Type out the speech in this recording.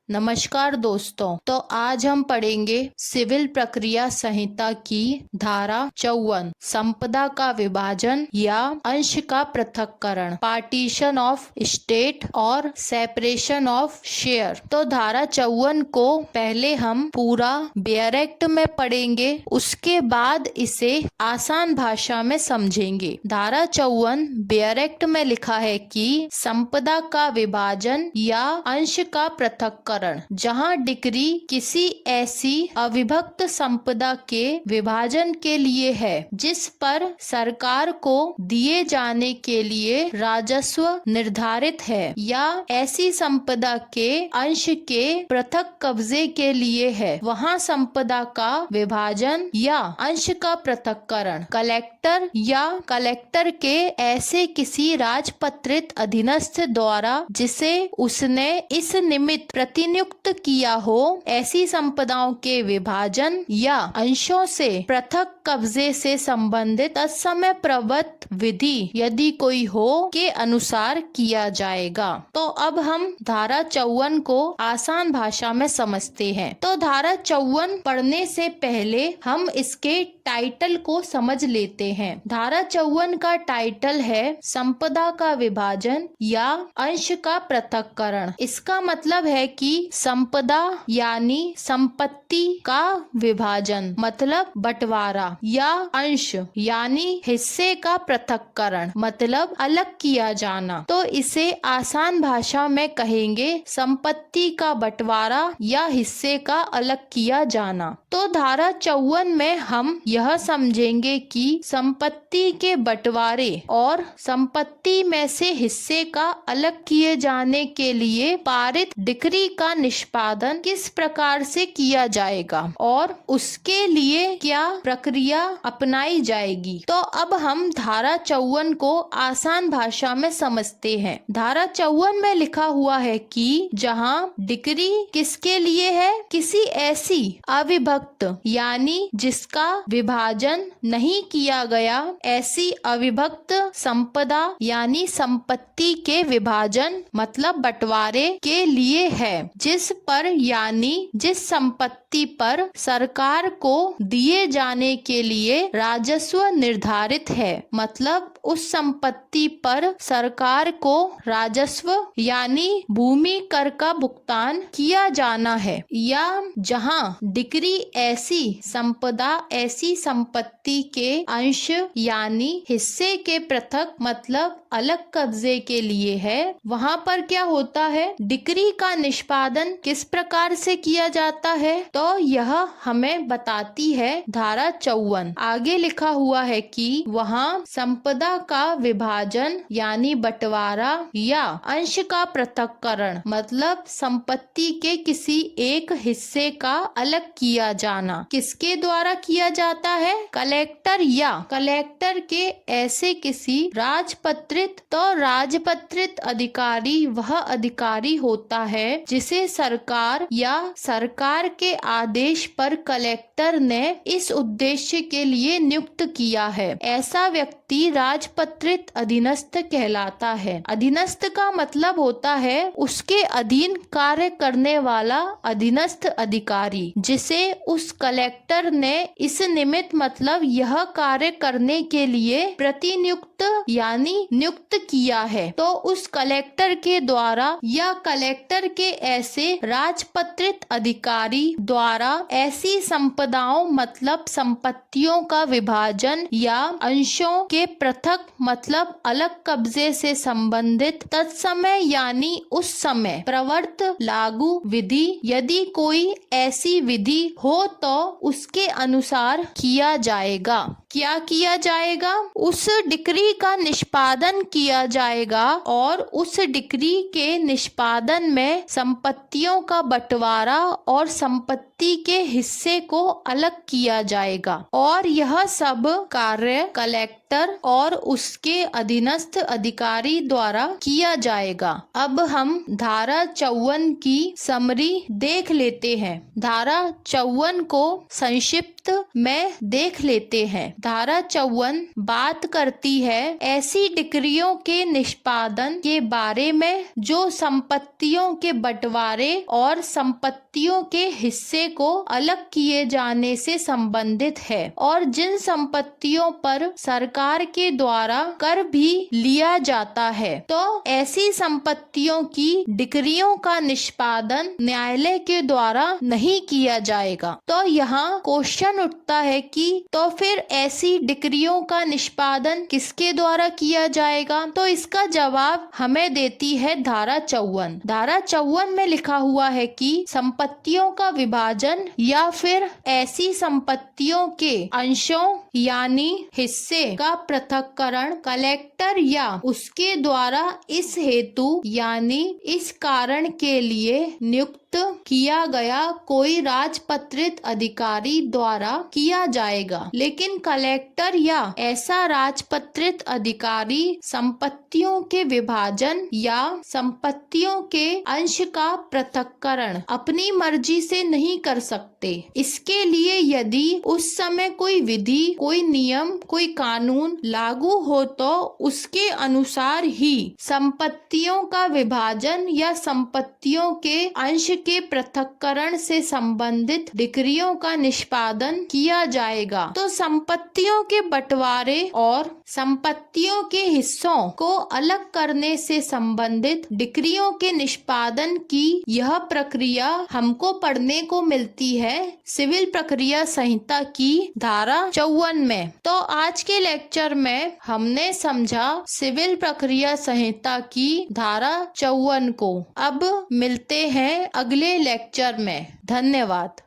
नमस्कार दोस्तों। तो आज हम पढ़ेंगे सिविल प्रक्रिया संहिता की धारा 54 संपदा का विभाजन या अंश का पृथक्करण, पार्टीशन ऑफ स्टेट और सेपरेशन ऑफ शेयर। तो धारा 54 को पहले हम पूरा बेयर एक्ट में पढ़ेंगे, उसके बाद इसे आसान भाषा में समझेंगे। धारा 54 बेयर एक्ट में लिखा है कि संपदा का विभाजन या अंश का पृथक्करण जहां डिक्री किसी ऐसी अविभक्त संपदा के विभाजन के लिए है जिस पर सरकार को दिए जाने के लिए राजस्व निर्धारित है, या ऐसी संपदा के अंश के पृथक कब्जे के लिए है, वहां संपदा का विभाजन या अंश का पृथक्करण कलेक्टर या कलेक्टर के ऐसे किसी राजपत्रित अधीनस्थ द्वारा जिसे उसने इस निमित्त प्रतिनियुक्त किया हो, ऐसी संपदाओं के विभाजन या अंशों से पृथक कब्जे से संबंधित तत्समय प्रवृत्त विधि यदि कोई हो के अनुसार किया जाएगा। तो अब हम धारा 54 को आसान भाषा में समझते हैं। तो धारा 54 पढ़ने से पहले हम इसके टाइटल को समझ लेते हैं। धारा 54 का टाइटल है संपदा का विभाजन या अंश का पृथक्करण। इसका मतलब है कि संपदा यानी संपत्ति का विभाजन मतलब बंटवारा, या अंश यानी हिस्से का पृथक्करण मतलब अलग किया जाना। तो इसे आसान भाषा में कहेंगे संपत्ति का बंटवारा या हिस्से का अलग किया जाना। तो धारा 54 में हम यह समझेंगे कि संपत्ति के बंटवारे और संपत्ति में से हिस्से का अलग किए जाने के लिए पारित डिक्री का निष्पादन किस प्रकार से किया जाएगा और उसके लिए क्या प्रक्रिया अपनाई जाएगी। तो अब हम धारा 54 को आसान भाषा में समझते हैं। धारा 54 में लिखा हुआ है कि जहां डिक्री किसके लिए है, किसी ऐसी अविभक्त यानी जिसका विभाजन नहीं किया गया ऐसी अविभक्त संपदा यानी संपत्ति के विभाजन मतलब बंटवारे के लिए है, जिस पर यानी जिस संपत्ति पर सरकार को दिए जाने के लिए राजस्व निर्धारित है, मतलब उस संपत्ति पर सरकार को राजस्व यानी भूमि कर का भुगतान किया जाना है, या जहां डिक्री ऐसी संपदा ऐसी संपत्ति के अंश यानी हिस्से के पृथक मतलब अलग कब्जे के लिए है, वहां पर क्या होता है, डिक्री का निष्पादन किस प्रकार से किया जाता है। तो यह हमें बताती है धारा 54। आगे लिखा हुआ है कि वहां संपदा का विभाजन यानी बंटवारा या अंश का पृथक्करण मतलब संपत्ति के किसी एक हिस्से का अलग किया जाना किसके द्वारा किया जाता है, कलेक्टर या कलेक्टर के ऐसे किसी राजपत्रित। तो राजपत्रित अधिकारी वह अधिकारी होता है जिसे सरकार या सरकार के आदेश पर कलेक्टर ने इस उद्देश्य के लिए नियुक्त किया है। ऐसा व्यक्ति राजपत्रित अधीनस्थ कहलाता है। अधीनस्थ का मतलब होता है उसके अधीन कार्य करने वाला अधीनस्थ अधिकारी, जिसे उस कलेक्टर ने इस निमित्त मतलब यह कार्य करने के लिए प्रतिनियुक्त यानी नियुक्त किया है। तो उस कलेक्टर के द्वारा या कलेक्टर के ऐसे राजपत्रित अधिकारी द्वारा ऐसी संपदाओं मतलब संपत्तियों का विभाजन या अंशों के पृथक मतलब अलग कब्जे से संबंधित तत्समय यानी उस समय प्रवर्त लागू विधि यदि कोई ऐसी विधि हो तो उसके अनुसार किया जाएगा। क्या किया जाएगा, उस डिक्री का निष्पादन किया जाएगा और उस डिक्री के निष्पादन में संपत्तियों का बंटवारा और संपत्ति संपत्ति के हिस्से को अलग किया जाएगा और यह सब कार्य कलेक्टर और उसके अधीनस्थ अधिकारी द्वारा किया जाएगा। अब हम धारा 54 की समरी देख लेते हैं। धारा 54 को संक्षिप्त में देख लेते हैं। धारा 54 बात करती है ऐसी डिक्रियों के निष्पादन के बारे में जो संपत्तियों के बंटवारे और संपत्तियों के हिस्से को अलग किए जाने से संबंधित है और जिन संपत्तियों पर सरकार के द्वारा कर भी लिया जाता है। तो ऐसी संपत्तियों की डिक्रियों का निष्पादन न्यायालय के द्वारा नहीं किया जाएगा। तो यहाँ क्वेश्चन उठता है कि तो फिर ऐसी डिक्रियों का निष्पादन किसके द्वारा किया जाएगा? तो इसका जवाब हमें देती है धारा 54। धारा 54 में लिखा हुआ है कि संपत्तियों का विभाजन या फिर ऐसी संपत्तियों के अंशों यानी हिस्से का पृथक्करण कलेक्टर या उसके द्वारा इस हेतु यानी इस कारण के लिए नियुक्त किया गया कोई राजपत्रित अधिकारी द्वारा किया जाएगा। लेकिन कलेक्टर या ऐसा राजपत्रित अधिकारी संपत्तियों के विभाजन या संपत्तियों के अंश का पृथक्करण अपनी मर्जी से नहीं कर सकते। इसके लिए यदि उस समय कोई विधि, कोई नियम, कोई कानून लागू हो तो उसके अनुसार ही संपत्तियों का विभाजन या संपत्तियों के अंश के पृथक्करण से संबंधित डिक्रियों का निष्पादन किया जाएगा। तो संपत्तियों के बंटवारे और संपत्तियों के हिस्सों को अलग करने से संबंधित डिक्रियों के निष्पादन की यह प्रक्रिया हमको पढ़ने को मिलती है सिविल प्रक्रिया संहिता की धारा 54 में। तो आज के लेक्चर में हमने समझा सिविल प्रक्रिया संहिता की धारा 54 को। अब मिलते हैं अगले लेक्चर में। धन्यवाद।